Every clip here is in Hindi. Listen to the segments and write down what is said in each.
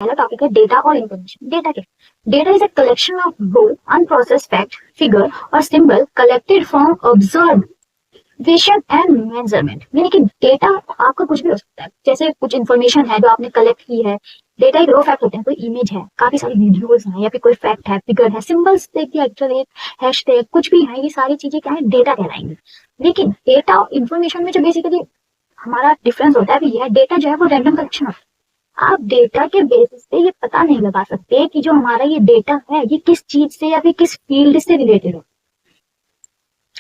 पहला टॉपिक है डेटा और information. Data is a collection of raw unprocessed fact, figure और symbol collected from observation and measurement. यानी कि डेटा आपका कुछ भी हो सकता है, जैसे कुछ इन्फॉर्मेशन है जो आपने कलेक्ट की है। डेटा एक रो फैक्ट होते हैं, कोई इमेज है, काफी सारी वीडियोस हैं, या फिर कोई फैक्ट है, फिगर है, सिंबल्स देखिए, एक्चुअल हैशटैग कुछ भी है, ये सारी चीजें क्या है, डेटा कहलाएंगी। लेकिन डेटा और इन्फॉर्मेशन में जो बेसिकली हमारा डिफरेंस होता है ये है, डेटा जो है वो रैंडम कलेक्शन होता है। आप डेटा के बेसिस पे ये पता नहीं लगा सकते कि जो हमारा ये डेटा है ये किस चीज से या फिर किस फील्ड से रिलेटेड है।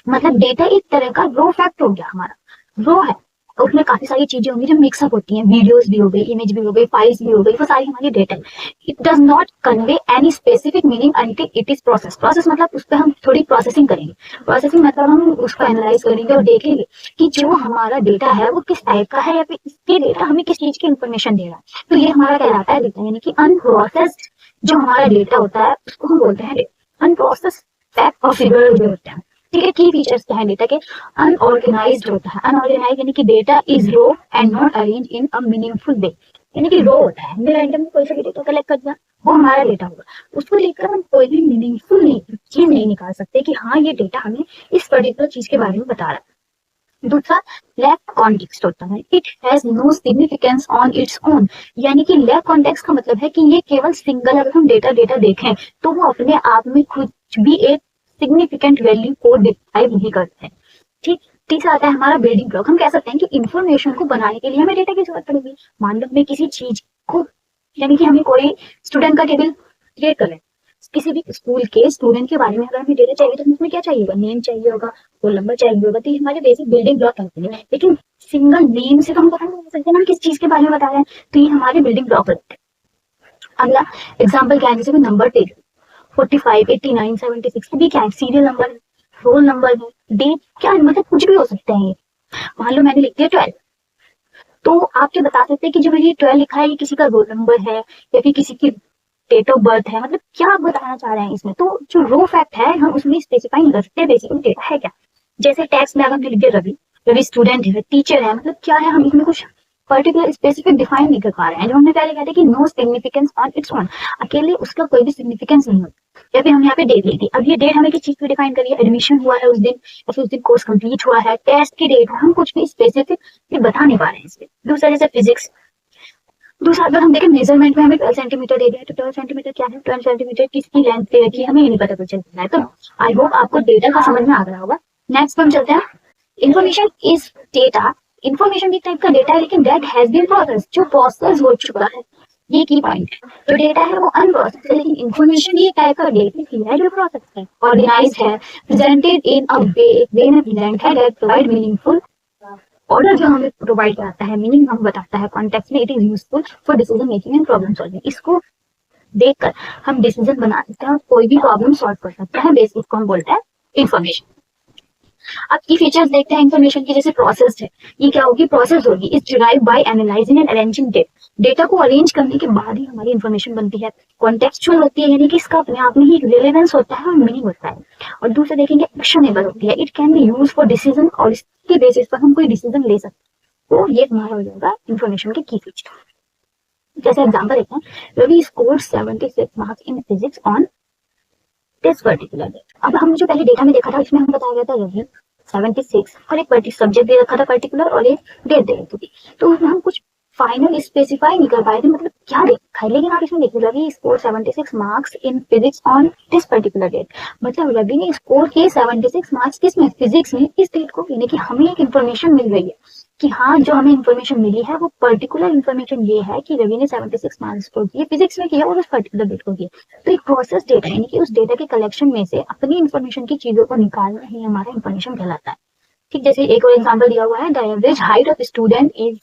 मतलब डेटा एक तरह का रो फैक्ट हो गया, हमारा रो है, उसमें काफी सारी चीजें होंगी जो मिक्सअप होती हैं, वीडियोस भी हो गई, इमेज भी हो गई, फाइल्स भी हो गई, वो सारी हमारी डेटा है। It does not convey any specific meaning until it is process मतलब उस पर हम थोड़ी प्रोसेसिंग करेंगे। प्रोसेसिंग मतलब हम उसको एनालाइज करेंगे और देखेंगे कि जो हमारा डेटा है वो किस टाइप का है, या फिर इसके डेटा हमें किस चीज की इन्फॉर्मेशन दे रहा है। तो ये हमारा कहलाता है डेटा, यानी कि अनप्रोसेस्ड जो हमारा डेटा होता है उसको हम बोलते हैं अनप्रोसेस्ड फैक्ट और फिगर जो होते हैं। ठीक है, की फीचर्स क्या है डेटा के? अनऑर्गेनाइज्ड होता है। अनऑर्गेनाइज्ड यानी कि data is raw and not arrange in a meaningful way. यानी कि रो होता है, हमने रैंडम कोई सा डेटा कलेक्ट कर दिया, वो हमारा डेटा होगा, उसको लेकर हम कोई भी मीनिंगफुल चीज नहीं निकाल सकते कि हाँ ये डेटा हमें इस पर्टिकुलर चीज के बारे में बता रहा है। दूसरा, लैक कॉन्टेक्स्ट होता है। It has no significance on its own. यानी कि लैक कॉन्टेक्स्ट का मतलब है कि ये केवल सिंगल, अगर हम डेटा देखें तो वो अपने आप में कुछ भी एक सिग्निफिकेंट वैल्यू को डिराइव नहीं करते हैं। ठीक, तीसरा आता है हमारा बिल्डिंग ब्लॉक। हम कह सकते हैं कि इन्फॉर्मेशन को बनाने के लिए हमें डेटा की जरूरत पड़ेगी। मान लो हमें किसी चीज को, यानी कि हमें कोई स्टूडेंट का टेबल क्रिएट कर रहे हैं, किसी भी स्कूल के स्टूडेंट के बारे में अगर हमें डेटा चाहिए तो उसमें क्या चाहिए होगा, नेम चाहिए होगा, रोल नंबर चाहिए होगा। तो ये हमारे बेसिक बिल्डिंग ब्लॉक होते हैं। लेकिन सिंगल नेम से तो हम पता नहीं कर सकते ना किस चीज के बारे में बता रहे हैं, तो ये हमारे बिल्डिंग ब्लॉक होते हैं। अगला एग्जाम्पल क्या है, जैसे नंबर टेबल 45, 89, 76 भी क्या है, सीरियल नंबर, रोल नंबर है, डेट, क्या है, मतलब कुछ भी हो सकते हैं ये। मान लो मैंने लिख दिया 12, तो आप क्या बता सकते हैं कि जो मैंने 12 लिखा है ये किसी का रोल नंबर है या फिर किसी की डेट ऑफ बर्थ है, मतलब क्या आप बताना चाह रहे हैं इसमें। तो जो रो फैक्ट है हम उसमें स्पेसिफाई नहीं कर सकते बेसिकली डेटा है क्या। जैसे टेक्स्ट में अगर हमने लिख दिया रवि, रवि स्टूडेंट है, टीचर है, मतलब क्या है, हम इसमें कुछ पर्टिकुलर स्पेसिफिक डिफाइन नहीं कर पा रहे हैं। जो हमने पहले कहते कि no significance on its own, अकेले उसका कोई भी सिग्निफिकेंस नहीं होता। या फिर हम यहाँ पे डेट ली थी, अब ये डेट हमें किस चीज पे डिफाइन करिए, एडमिशन हुआ है उस दिन, या फिर उस दिन कोर्स कंप्लीट हुआ है, टेस्ट की डेट है, हम कुछ भी स्पेसिफिक बता नहीं पा रहे हैं इसमें। दूसरा जैसे फिजिक्स, दूसरा अगर हम देखें मेजरमेंट में हमें 12 सेंटीमीटर दे दिया है, तो 12 सेंटीमीटर क्या है, 12 सेंटीमीटर किसकी लेंथ पे रखी है हमें ये नहीं पता कुछ चल रहा है। तो आई होप आपको डेटा का समझ में आ रहा होगा। नेक्स्ट हम चलते हैं, इन्फॉर्मेशन इज डेटा। इन्फॉर्मेशन एक टाइप का डेटा है लेकिन दैट हैज बीन प्रोसेस, जो प्रोसेस हो चुका है, ये की पॉइंट है। जो डेटा है वो अनप्रोसेस्ड है, लेकिन इन्फॉर्मेशन ये टाइप का डेटा है जो प्रोसेस है, ऑर्गेनाइज्ड है, प्रेजेंटेड इन अ वे में प्रेजेंट है दैट प्रोवाइड मीनिंगफुल ऑर्डर, जो हमें प्रोवाइड कराता है, मीनिंग हमें बताता है, कॉन्टेक्स्ट में it is useful for decision making and problem solving. इसको देखकर हम डिसीजन बना सकते हैं और कोई भी प्रॉब्लम सॉल्व कर सकते हैं। बेसिक को हम बोलते हैं इन्फॉर्मेशन। अब की फीचर्स देखते हैं इन्फॉर्मेशन की। जैसे प्रोसेस है, ये क्या होगी, प्रोसेस होगी, is derived bye analysing and arranging data. Data को अरेंज करने के बाद ही हमारी इन्फॉर्मेशन बनती है। कॉन्टेक्चुअल होती है, यानी कि इसका अपने आप में ही रिलेवेंस होता है और मीनिंग होता है। और दूसरा देखेंगे एक्शनेबल होती है, it can be use for decision, और इसके बेसिस पर हम कोई डिसीजन ले सकते हैं। तो ये हमारा हो जाएगा इन्फॉर्मेशन के की फीचर। जैसे एग्जाम्पल देखते हैं, Ravi scored 76 marks in physics on this particular day. अब हम जो पहले डेटा में देखा था इसमें हम बताया गया था रवि 76 और एक सब्जेक्ट दे रखा था पर्टिकुलर और एक डेट दे रखी थी। तो उसमें हम कुछ फाइनल स्पेसिफाई नहीं कर पाए थे, मतलब क्या देखा है, लेकिन आप इसमें देखिए Ravi score 76 marks in physics on this particular date. मतलब रवि ने स्कोर किए 76 मार्क्स किस में, फिजिक्स में, इस डेट को। यानी कि हमें एक इन्फॉर्मेशन मिल रही है कि हाँ जो हमें इन्फॉर्मेशन मिली है वो पर्टिकुलर इन्फॉर्मेशन ये है कि रवि ने 76 मार्क्स स्कोर किए फिजिक्स में किया और उस पर्टिकुलर डेट को किया। तो एक प्रोसेस डेटा, यानी कि उस डेटा के कलेक्शन में से अपनी इन्फॉर्मेशन की चीजों को निकालना ही हमारा इन्फॉर्मेशन कहलाता है। ठीक, जैसे एक और एग्जांपल दिया हुआ है, the average height of student is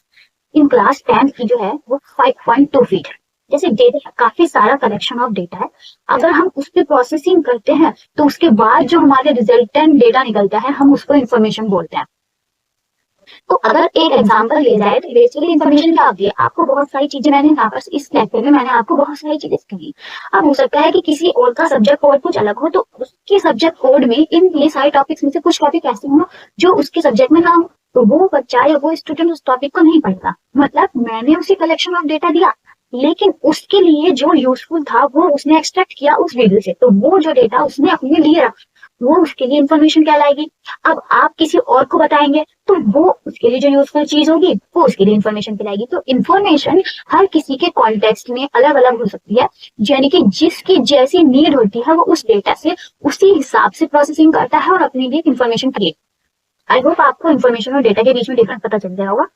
in class 10 की जो है वो 5.2 फीट। जैसे डेटा काफी सारा कलेक्शन ऑफ डेटा है, अगर हम उस पर प्रोसेसिंग करते हैं तो उसके बाद जो हमारे रिजल्टेंट डेटा निकलता है हम उसको इन्फॉर्मेशन बोलते हैं। तो अगर एक एग्जांपल लिया जाए तो बेसिकली इन्फॉर्मेशन क्या होती है, आपको बहुत सारी चीजें, मैंने यहाँ पर इस लेक्चर में मैंने आपको बहुत सारी चीजें सिखाई। अब हो सकता है कि किसी और का सब्जेक्ट कोड कुछ अलग हो, तो उसके सब्जेक्ट कोड में इन ये सारे टॉपिक्स में से कुछ टॉपिक ऐसे हो जो उसके सब्जेक्ट में ना हो, तो वो बच्चा या वो स्टूडेंट उस टॉपिक को नहीं पढ़ता। मतलब मैंने उसी कलेक्शन ऑफ डेटा दिया लेकिन उसके लिए जो यूजफुल था वो उसने एक्सट्रैक्ट किया उस वीडियो से, तो वो जो डेटा उसने अपने लिए रखा वो उसके लिए इंफॉर्मेशन कहलाएगी। अब आप किसी और को बताएंगे तो वो उसके लिए जो यूजफुल चीज होगी वो उसके लिए इंफॉर्मेशन कहलाएगी। तो इंफॉर्मेशन हर किसी के कॉन्टेक्स्ट में अलग अलग हो सकती है, यानी कि जिसकी जैसी नीड होती है वो उस डेटा से उसी हिसाब से प्रोसेसिंग करता है और अपने लिए इंफॉर्मेशन क्रिएट। आई होप आपको इन्फॉर्मेशन और डेटा के बीच में डिफरेंस पता चल गया होगा।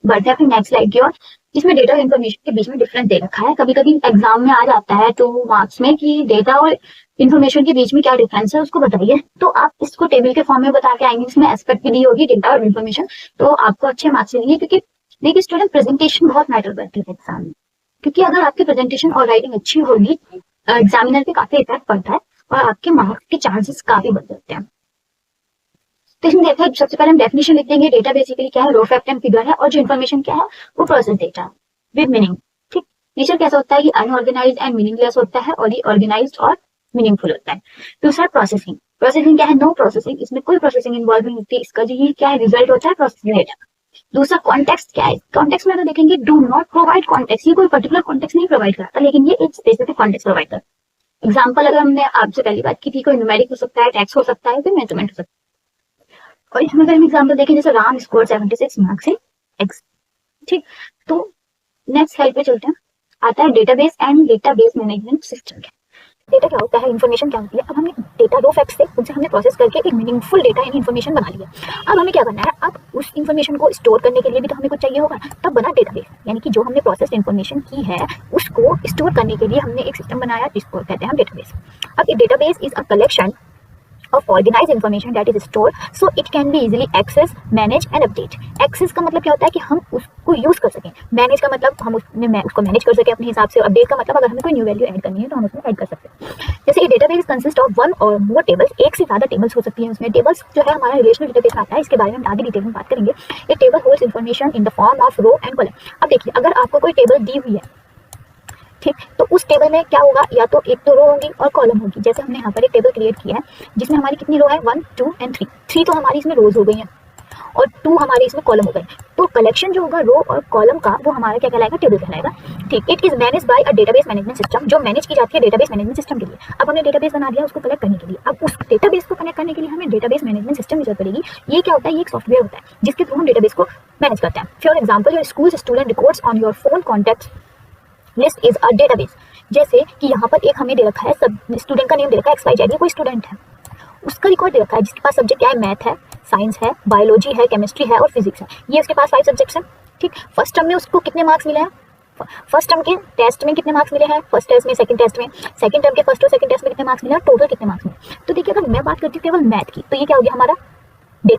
बढ़ते हैं फिर नेक्स्ट स्लाइड की ओर, जिसमें डेटा और इन्फॉर्मेशन के बीच में डिफरेंस दे रखा है। कभी कभी एग्जाम में आ जाता है 2 मार्क्स में कि डेटा और इन्फॉर्मेशन के बीच में क्या डिफरेंस है उसको बताइए, तो आप इसको टेबल के फॉर्म में बता के आएंगे, इसमें एस्पेक्ट भी दी होगी डेटा और इन्फॉर्मेशन, तो आपको अच्छे मार्क्स मिलेंगे। क्योंकि देखिए स्टूडेंट, प्रेजेंटेशन बहुत मैटर करती है एग्जाम में, क्योंकि अगर आपकी प्रेजेंटेशन और राइटिंग अच्छी होगी एग्जामिनर पे काफी इफेक्ट पड़ता है और आपके मार्क्स के चांसेस काफी बढ़ जाते हैं। तो इसमें देखा सबसे पहले हम डेफिनेशन लिख देंगे। डेटा बेसिकली क्या है, रो फैक्ट एंड फिगर है, और जो इन्फॉर्मेशन क्या है वो प्रोसेस डेटा विद मीनिंग। ठीक, नेचर कैसा होता है, ये अनऑर्गेनाइज्ड एंड मीनिंगलेस होता है और ये ऑर्गेनाइज्ड और मीनिंगफुल होता है। दूसरा प्रोसेसिंग, प्रोसेसिंग क्या है, नो प्रोसेसिंग, इसमें कोई प्रोसेसिंग इन्वॉल्व नहीं होती, इसका जो ये क्या है रिजल्ट होता है प्रोसेसिंग डेटा। दूसरा कॉन्टेक्स्ट क्या है, कॉन्टेक्स्ट में तो देखेंगे डू नॉट प्रोवाइड कॉन्टेक्स्ट, ये कोई पर्टिकुलर कॉन्टेक्स्ट नहीं प्रोवाइड करता, लेकिन ये एक स्पेसिफिक कॉन्टेक्स्ट प्रोवाइड करता है। एग्जाम्पल अगर हमने आपसे पहली बात की थी, कोई न्यूमेरिक हो सकता है, टेक्स्ट हो सकता है, फिर मेजरमेंट हो सकता है। और इसमें अगर हम एग्जाम्पल देखें जैसे राम स्कोर 76 मार्क्स इन एक्स। ठीक, तो नेक्स्ट स्लाइड पे चलते हैं। आता है database and database management system. Data क्या होता है, इन्फॉर्मेशन क्या होती है। अब हमने डेटा रो फैक्ट से उनसे हमने प्रोसेस करके एक मीनिंगफुल डेटा यानी इन्फॉर्मेशन बना लिया। अब हमें क्या करना है, अब उस इन्फॉर्मेशन को स्टोर करने के लिए भी तो हमें कुछ चाहिए होगा, तब बना डेटाबेस, यानी कि जो हमने प्रोसेस इन्फॉर्मेशन की है उसको स्टोर करने के लिए हमने एक सिस्टम बनाया जिसको कहते हैं हम डेटाबेस। अब database is a collection of organized information that is stored so it can be easily accessed, manage and update। access का मतलब क्या होता है कि हम उसको यूज कर सकें, manage का मतलब हम उसको मैनेज कर सकें अपने हिसाब से, अपडेट का मतलब अगर हमें कोई न्यू वैल्यू ऐड करनी है तो हम उसमें ऐड कर सकते हैं। जैसे डेटाबेस कंसिस्ट ऑफ वन और मोर टेबल्स, एक से ज्यादा टेबल्स हो सकती हैं उसमें। टेबल्स जो है हमारा रिलेशनल डेटाबेस आता है, इसके बारे में हम आगे डिटेल में बात करेंगे। एक table holds information in the form of row and column. अब देखिए अगर आपको कोई टेबल दी हुई है, ठीक, तो उस टेबल में क्या होगा, या तो एक तो रो होगी और कॉलम होगी। जैसे हमने यहाँ पर एक टेबल क्रिएट किया है जिसमें हमारी कितनी रो है, 1 2 एंड 3। 3 तो हमारी इसमें रोज हो गई हैं और 2 हमारे इसमें कॉलम हो गए। तो कलेक्शन जो होगा रो और कॉलम का वो हमारा क्या कहलाएगा, टेबल कहलाएगा। ठीक, it is manage by a database management system, जो मैनेज की जाती है डेटाबेस मैनेजमेंट सिस्टम के लिए। अब हमने डेटाबेस बना दिया उसको कलेक्ट करने के लिए, अब उस डेटाबेस को कनेक्ट करने के लिए हमें डेटाबेस मैनेजमेंट सिस्टम की जरूरत पड़ेगी। ये क्या होता है, ये एक सॉफ्टवेयर होता है जिसके थ्रू हम डेटाबेस को मैनेज करते हैं। For example your school student records on your phone contact list is a database. जैसे कि यहाँ पर एक हमें दे रखा है, सब स्टूडेंट का नेम दे रखा है XYZ, कोई स्टूडेंट है, उसका रिकॉर्ड दे रखा है जिसके पास सब्जेक्ट क्या है, मैथ है, साइंस है, बायोलॉजी है, केमिस्ट्री है और फिजिक्स है। ये उसके पास 5 सब्जेक्ट्स हैं। ठीक, फर्स्ट टर्म में उसको कितने मार्क्स मिले हैं, फर्स्ट टर्म के टेस्ट में कितने मार्क्स मिले हैं, फर्स्ट टेस्ट में, सेकंड टेस्ट में, सेकंड टर्म के फर्स्ट और सेकंड टेस्ट में कितने मार्क्स मिले हैं, टोटल कितने मार्क्स मिले। तो देखिए अगर मैं बात करती हूँ केवल मैथ की, तो ये क्या हो गया हमारा